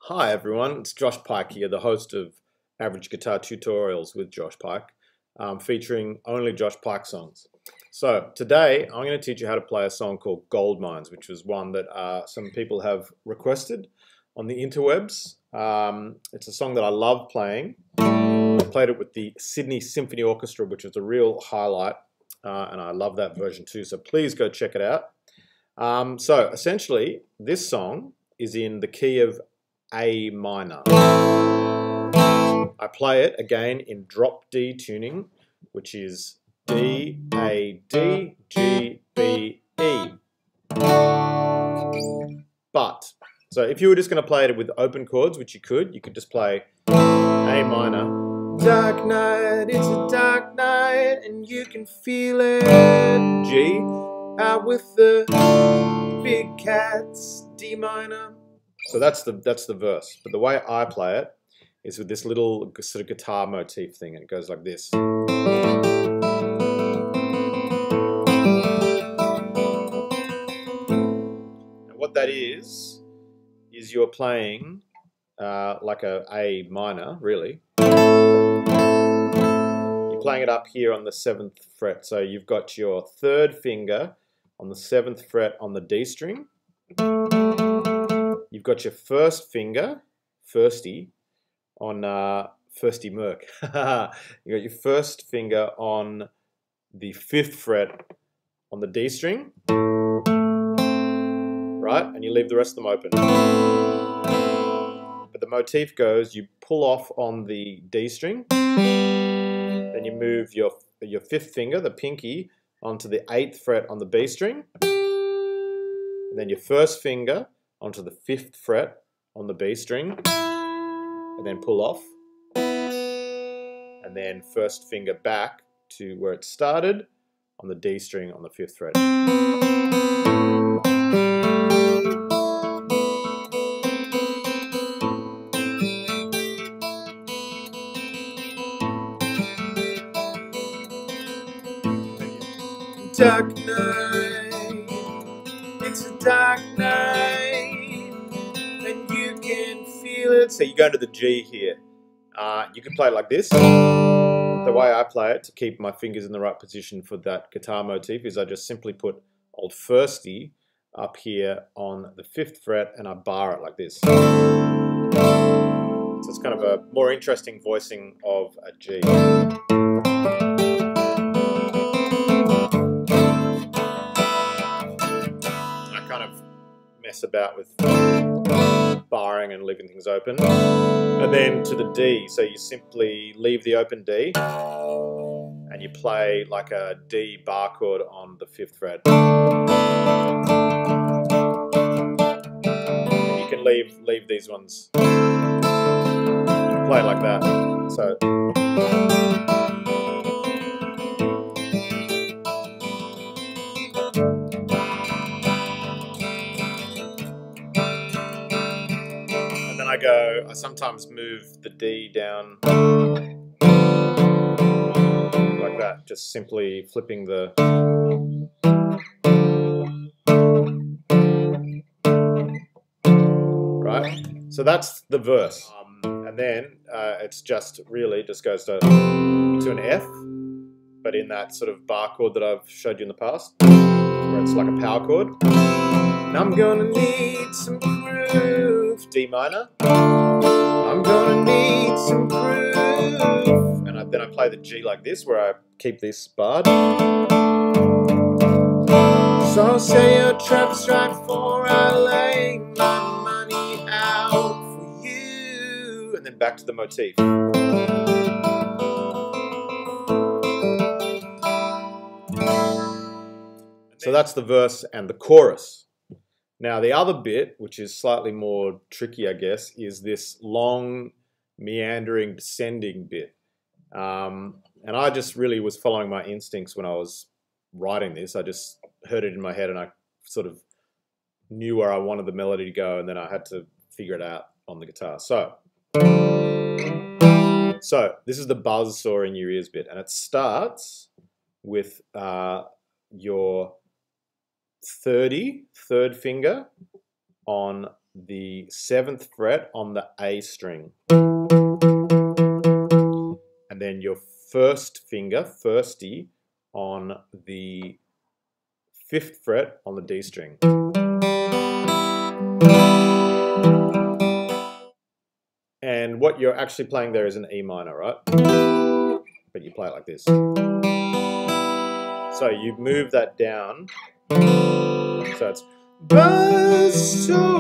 Hi everyone, it's Josh Pike here, the host of Average Guitar Tutorials with Josh Pike, featuring only Josh Pike songs. So today I'm going to teach you how to play a song called Gold Mines, which is one that some people have requested on the interwebs. It's a song that I love playing. I played it with the Sydney Symphony Orchestra, which is a real highlight, and I love that version too, so please go check it out. So essentially, this song is in the key of A minor. I play it again in drop D tuning, which is D, A, D, G, B, E. But, so if you were just going to play it with open chords, which you could just play A minor. Dark night, it's a dark night, and you can feel it. G, out with the big cats, D minor. So that's the verse. But the way I play it is with this little sort of guitar motif thing, and it goes like this. And what that is you're playing like A minor, really. You're playing it up here on the 7th fret. So you've got your third finger on the 7th fret on the D string. You've got your first finger, firsty, on firsty Merc. You got your first finger on the 5th fret on the D string, right? And you leave the rest of them open. But the motif goes, you pull off on the D string, then you move your 5th finger, the pinky, onto the 8th fret on the B string, and then your first finger onto the 5th fret on the B string, and then pull off, and then first finger back to where it started on the D string on the 5th fret. Dark night, it's a dark night, and you can feel it. So you go into the G here. You can play it like this. The way I play it to keep my fingers in the right position for that guitar motif is I just simply put old firsty up here on the 5th fret and I bar it like this. So it's kind of a more interesting voicing of a G. I kind of mess about with barring and leaving things open. And then to the D, so you simply leave the open D and you play like a D bar chord on the 5th fret. And you can leave these ones. You can play it like that. So I sometimes move the D down like that, just simply flipping the right. So that's the verse, and then it's just really just goes to an F, but in that sort of bar chord that I've showed you in the past, where it's like a power chord. And I'm gonna need some groove, D minor. I'm gonna need some groove. And then I play the G like this, where I keep this barred. So say your trap's right for I lay my money out for you. And then back to the motif. So that's the verse and the chorus. Now the other bit, which is slightly more tricky, I guess, is this long, meandering, descending bit. And I just really was following my instincts when I was writing this. I just heard it in my head and I sort of knew where I wanted the melody to go, and then I had to figure it out on the guitar. So this is the buzz saw in your ears bit, and it starts with your third finger on the 7th fret on the A string. And then your first finger, firsty, on the 5th fret on the D string. And what you're actually playing there is an E minor, right? But you play it like this. So you move that down. So it's Bursary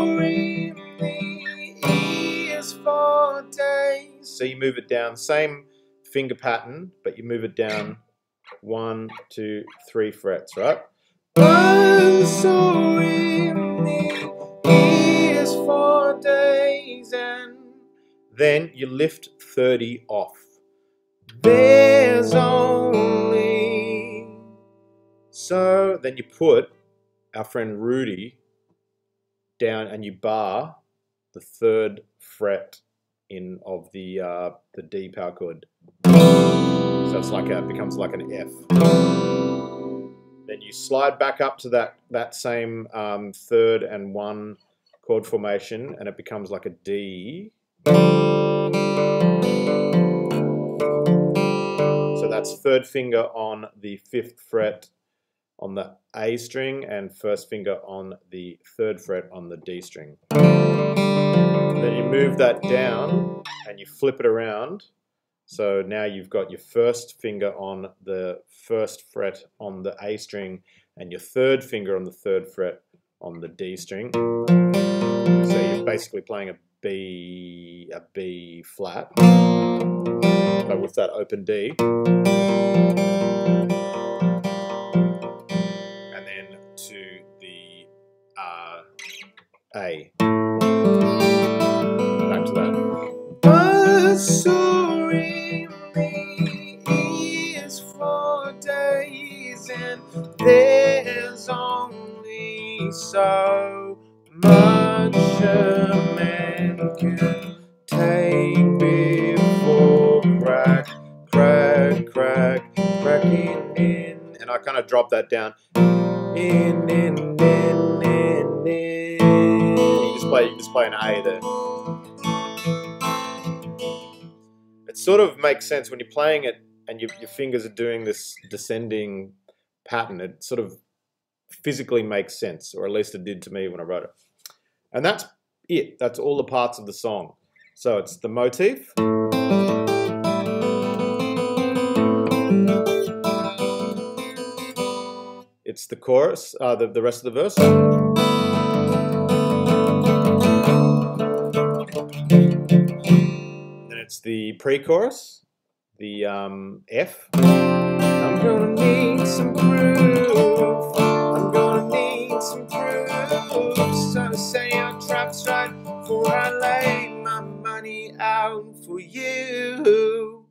is for days. So you move it down, same finger pattern, but you move it down 1, 2, 3 frets, right? Bursary is for days, and then you lift 30 off. There's only. So then you put our friend Rudy down and you bar the 3rd fret of the D power chord. So it's like it becomes like an F. Then you slide back up to that same 3rd and 1 chord formation, and it becomes like a D. So that's 3rd finger on the 5th fret on the A string and 1st finger on the 3rd fret on the D string. Then you move that down and you flip it around. So now you've got your 1st finger on the 1st fret on the A string and your 3rd finger on the 3rd fret on the D string. So you're basically playing a B flat, but with that open D. And then to the A. Back to that. Bursary is for days, and there's only so much a man can take before cracking in. And I kind of drop that down. In. You just play an A there. It sort of makes sense when you're playing it and your fingers are doing this descending pattern. It sort of physically makes sense, or at least it did to me when I wrote it. And that's it. That's all the parts of the song. So it's the motif. It's the chorus, the rest of the verse. Then it's the pre-chorus, the F. I'm gonna need some proof. I'm gonna need some proof. So say your trap's right before I lay my money out for you.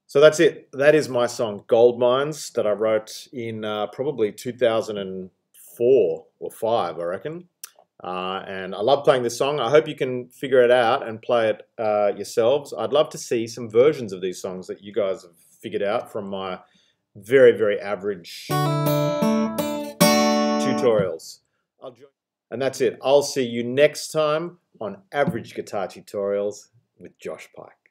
So that's it. That is my song, Gold Mines, that I wrote in probably 2004 or 5, I reckon. And I love playing this song. I hope you can figure it out and play it yourselves. I'd love to see some versions of these songs that you guys have figured out from my very, very average tutorials. And that's it. I'll see you next time on Average Guitar Tutorials with Josh Pike.